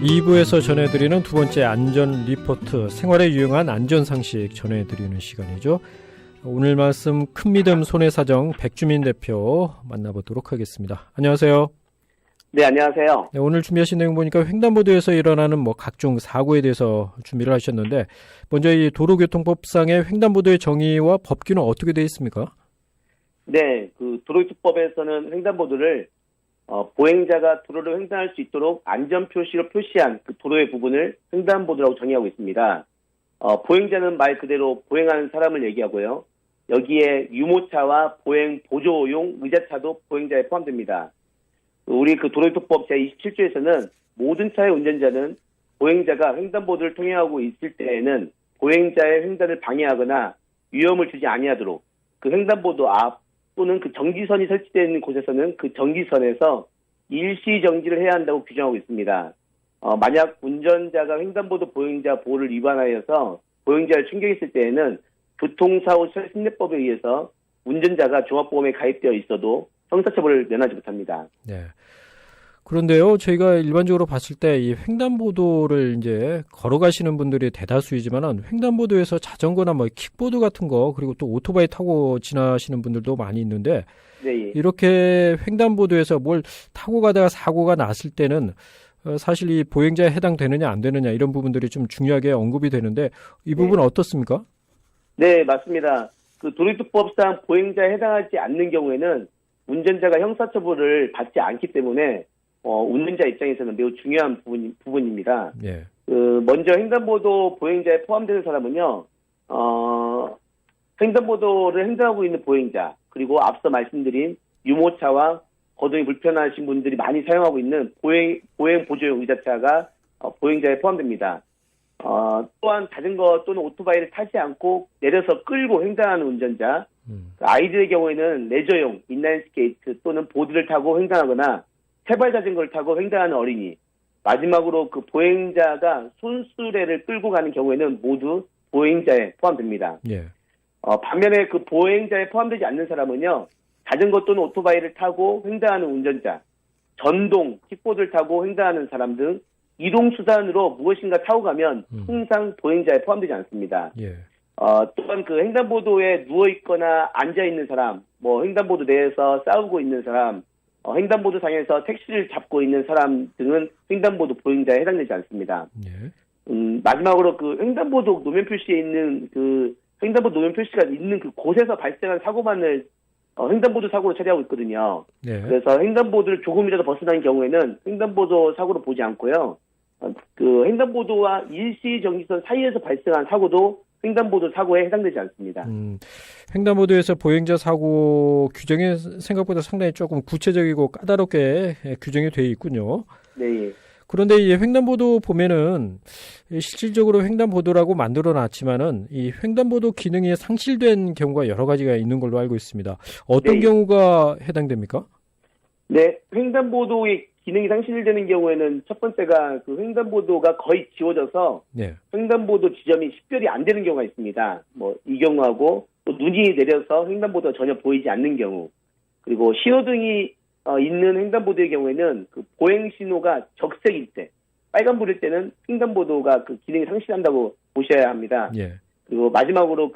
2부에서 전해드리는 두 번째 안전 리포트, 생활에 유용한 안전 상식 전해드리는 시간이죠. 오늘 말씀 큰 믿음 손해사정 백주민 대표 만나보도록 하겠습니다. 안녕하세요. 네, 안녕하세요. 네, 오늘 준비하신 내용 보니까 횡단보도에서 일어나는 각종 사고에 대해서 준비를 하셨는데, 먼저 이 도로교통법상의 횡단보도의 정의와 법규는 어떻게 되어 있습니까? 네, 도로교통법에서는 횡단보도를 보행자가 도로를 횡단할 수 있도록 안전표시로 표시한 그 도로의 부분을 횡단보도라고 정의하고 있습니다. 보행자는 말 그대로 보행하는 사람을 얘기하고요. 여기에 유모차와 보행 보조용 의자차도 보행자에 포함됩니다. 우리 도로교통법 제27조에서는 모든 차의 운전자는 보행자가 횡단보도를 통행하고 있을 때에는 보행자의 횡단을 방해하거나 위험을 주지 아니하도록 그 횡단보도 앞 또는 그 정지선이 설치되어 있는 곳에서는 그 정지선에서 일시 정지를 해야 한다고 규정하고 있습니다. 만약 운전자가 횡단보도 보행자 보호를 위반하여서 보행자를 충격했을 때에는 교통사고 심리법에 의해서 운전자가 종합보험에 가입되어 있어도 형사처벌을 면하지 못합니다. 네. 그런데요, 저희가 일반적으로 봤을 때 이 횡단보도를 이제 걸어가시는 분들이 대다수이지만은 횡단보도에서 자전거나 킥보드 같은 거 그리고 또 오토바이 타고 지나시는 분들도 많이 있는데, 네. 이렇게 횡단보도에서 뭘 타고 가다가 사고가 났을 때는 사실 이 보행자에 해당되느냐 안 되느냐 이런 부분들이 좀 중요하게 언급이 되는데 이 부분은 어떻습니까? 네, 맞습니다. 도로교통법상 보행자에 해당하지 않는 경우에는 운전자가 형사처벌을 받지 않기 때문에 운전자 입장에서는 매우 중요한 부분입니다. 예. 먼저 횡단보도 보행자에 포함되는 사람은요, 횡단보도를 횡단하고 있는 보행자, 그리고 앞서 말씀드린 유모차와 거동이 불편하신 분들이 많이 사용하고 있는 보행 보조용 의자차가 보행자에 포함됩니다. 또한 자전거 또는 오토바이를 타지 않고 내려서 끌고 횡단하는 운전자, 아이들의 경우에는 레저용 인라인 스케이트 또는 보드를 타고 횡단하거나 세발 자전거를 타고 횡단하는 어린이, 마지막으로 보행자가 손수레를 끌고 가는 경우에는 모두 보행자에 포함됩니다. 예. 반면에 보행자에 포함되지 않는 사람은요, 자전거 또는 오토바이를 타고 횡단하는 운전자, 전동 킥보드를 타고 횡단하는 사람 등 이동수단으로 무엇인가 타고 가면 항상 보행자에 포함되지 않습니다. 예. 또한 횡단보도에 누워있거나 앉아있는 사람, 횡단보도 내에서 싸우고 있는 사람, 횡단보도 상에서 택시를 잡고 있는 사람 등은 횡단보도 보행자에 해당되지 않습니다. 예. 마지막으로 횡단보도 노면 표시에 있는 횡단보도 노면 표시가 있는 곳에서 발생한 사고만을 횡단보도 사고로 처리하고 있거든요. 네. 그래서 횡단보도를 조금이라도 벗어난 경우에는 횡단보도 사고로 보지 않고요. 횡단보도와 일시정지선 사이에서 발생한 사고도 횡단보도 사고에 해당되지 않습니다. 횡단보도에서 보행자 사고 규정이 생각보다 상당히 조금 구체적이고 까다롭게 규정이 되어 있군요. 네. 그런데 이 횡단보도 보면은 실질적으로 횡단보도라고 만들어 놨지만은 이 횡단보도 기능이 상실된 경우가 여러 가지가 있는 걸로 알고 있습니다. 어떤 경우가 해당됩니까? 네, 횡단보도의 기능이 상실되는 경우에는 첫 번째가 횡단보도가 거의 지워져서 횡단보도 지점이 식별이 안 되는 경우가 있습니다. 이 경우하고 또 눈이 내려서 횡단보도가 전혀 보이지 않는 경우, 그리고 신호등이 있는 횡단보도의 경우에는 보행 신호가 적색일 때, 빨간불일 때는 횡단보도가 기능이 상실한다고 보셔야 합니다. 예. 그리고 마지막으로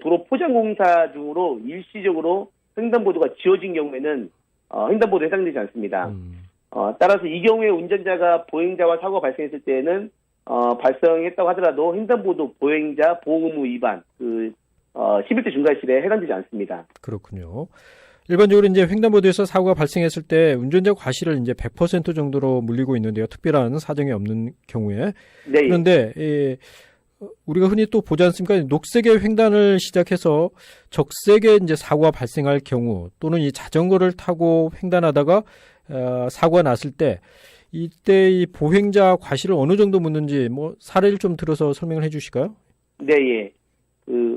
도로 포장공사 중으로 일시적으로 횡단보도가 지워진 경우에는 횡단보도에 해당되지 않습니다. 따라서 이 경우에 운전자가 보행자와 사고가 발생했을 때에는 발생했다고 하더라도 횡단보도 보행자 보호 의무 위반 11대 중과실에 해당되지 않습니다. 그렇군요. 일반적으로 이제 횡단보도에서 사고가 발생했을 때 운전자 과실을 이제 100% 정도로 물리고 있는데요. 특별한 사정이 없는 경우에. 네. 그런데 우리가 흔히 또 보지 않습니까? 녹색의 횡단을 시작해서 적색의 이제 사고가 발생할 경우, 또는 이 자전거를 타고 횡단하다가 사고가 났을 때 이때 이 보행자 과실을 어느 정도 묻는지 사례를 좀 들어서 설명을 해주실까요? 네, 예.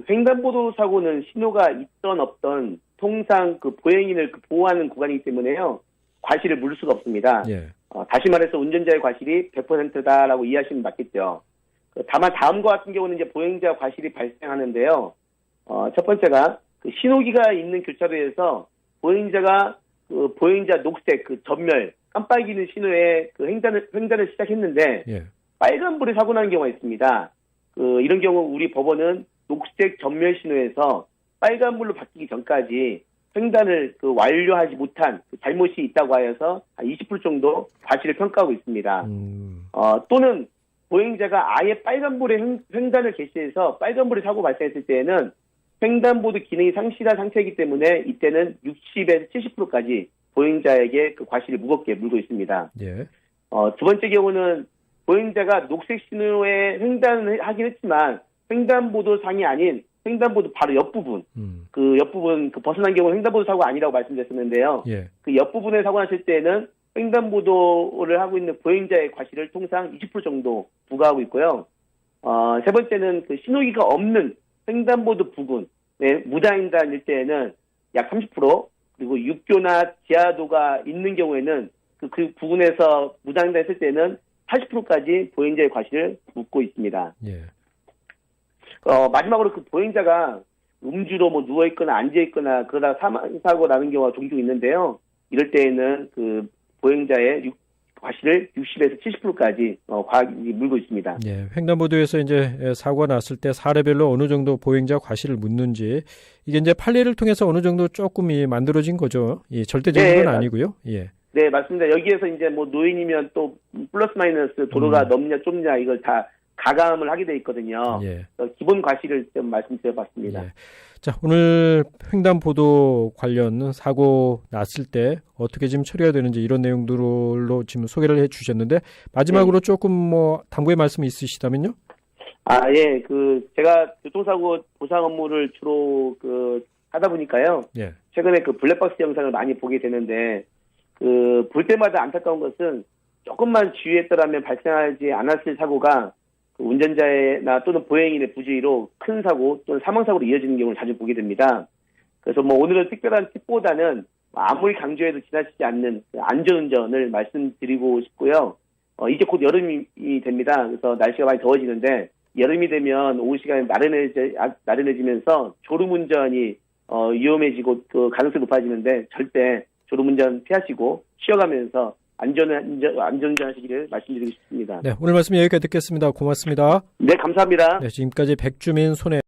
횡단보도 사고는 신호가 있던 없던 통상 보행인을 보호하는 구간이기 때문에요, 과실을 물을 수가 없습니다. 예. 다시 말해서 운전자의 과실이 100%다라고 이해하시면 맞겠죠. 다만 다음과 같은 경우는 이제 보행자 과실이 발생하는데요. 첫 번째가 신호기가 있는 교차로에서 보행자 녹색 전멸, 깜빡이는 신호에 그 횡단을 시작했는데 예. 빨간불에 사고 난 경우가 있습니다. 이런 경우 우리 법원은 녹색 전면 신호에서 빨간불로 바뀌기 전까지 횡단을 완료하지 못한 잘못이 있다고 하여서 한 20% 정도 과실을 평가하고 있습니다. 또는 보행자가 아예 빨간불에 횡단을 개시해서 빨간불에 사고 발생했을 때에는 횡단보도 기능이 상실한 상태이기 때문에 이때는 60에서 70%까지 보행자에게 그 과실을 무겁게 물고 있습니다. 예. 두 번째 경우는 보행자가 녹색 신호에 횡단을 하긴 했지만 횡단보도 상이 아닌 횡단보도 바로 옆부분, 그 옆부분 벗어난 경우는 횡단보도 사고가 아니라고 말씀드렸었는데요. 예. 그 옆부분에 사고 났을 때는 횡단보도를 하고 있는 보행자의 과실을 통상 20% 정도 부과하고 있고요. 세 번째는 그 신호기가 없는 횡단보도 부근에 무단횡단일 때에는 약 30%, 그리고 육교나 지하도가 있는 경우에는 그 부근에서 무단횡단했을 때는 80%까지 보행자의 과실을 묻고 있습니다. 예. 마지막으로 그 보행자가 음주로 누워있거나 앉아있거나 그러다 사망사고 나는 경우가 종종 있는데요. 이럴 때에는 그 보행자의 과실을 60에서 70%까지 과하게 물고 있습니다. 예. 횡단보도에서 이제 사고가 났을 때 사례별로 어느 정도 보행자 과실을 묻는지 이게 이제 판례를 통해서 어느 정도 조금 만들어진 거죠. 예. 절대적인 건 아니고요. 예. 네, 맞습니다. 여기에서 이제 노인이면 또 플러스 마이너스 도로가 넓냐 좁냐 이걸 다 가감을 하게 돼 있거든요. 예. 기본 과실을 좀 말씀드려봤습니다. 예. 자, 오늘 횡단보도 관련 사고 났을 때 어떻게 지금 처리가 되는지 이런 내용들로 지금 소개를 해주셨는데 마지막으로 조금 당부의 말씀이 있으시다면요? 예, 제가 교통사고 보상 업무를 주로 하다 보니까요. 예. 최근에 블랙박스 영상을 많이 보게 되는데 볼 때마다 안타까운 것은 조금만 주의했더라면 발생하지 않았을 사고가 운전자나 또는 보행인의 부주의로 큰 사고 또는 사망사고로 이어지는 경우를 자주 보게 됩니다. 그래서 오늘은 특별한 팁보다는 아무리 강조해도 지나치지 않는 안전운전을 말씀드리고 싶고요. 이제 곧 여름이 됩니다. 그래서 날씨가 많이 더워지는데 여름이 되면 오후 시간에 나른해지면서 졸음운전이 위험해지고 가능성이 높아지는데 절대 졸음운전 피하시고 쉬어가면서 안전운전 하시기를 말씀드리고 싶습니다. 네, 오늘 말씀 여기까지 듣겠습니다. 고맙습니다. 네, 감사합니다. 네, 지금까지 백주민 손해